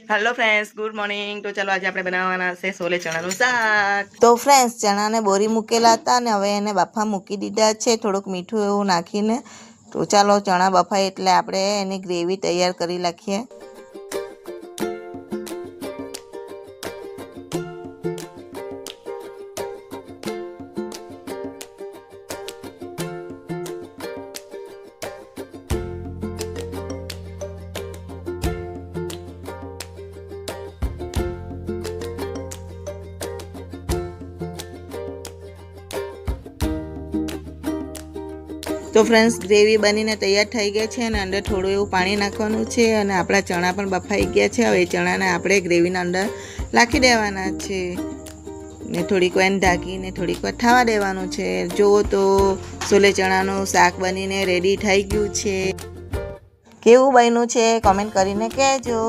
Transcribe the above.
Hello friends, good morning. तो चलो आज આપણે બનાવવાના છે સોલે ચણાનું શાક। તો ફ્રેન્ડ્સ ચણાને બોરી મૂકેલા હતા ને હવે એને બાફા મૂકી દીધા છે થોડુંક મીઠું એવું નાખીને। તો ચાલો ચણા બફાય એટલે આપણે એની ગ્રેવી તૈયાર કરી નાખીએ। तो फ्रेंड्स ग्रेवी बनीने तैयार थई गई है અને અંદર થોડું એવું પાણી નાખવાનું છે અને આપણા ચણા પણ બફાઈ ગયા છે। હવે ચણાને આપણે ગ્રેવીના અંદર નાખી દેવાના છે ને થોડીક વાર ઢાંકીને થોડીક વાર થવા દેવાનું છે। જો તો સોલે ચણાનું શાક બનીને રેડી થઈ ગયું છે। કેવું બન્યું છે કમેન્ટ કરીને કહેજો।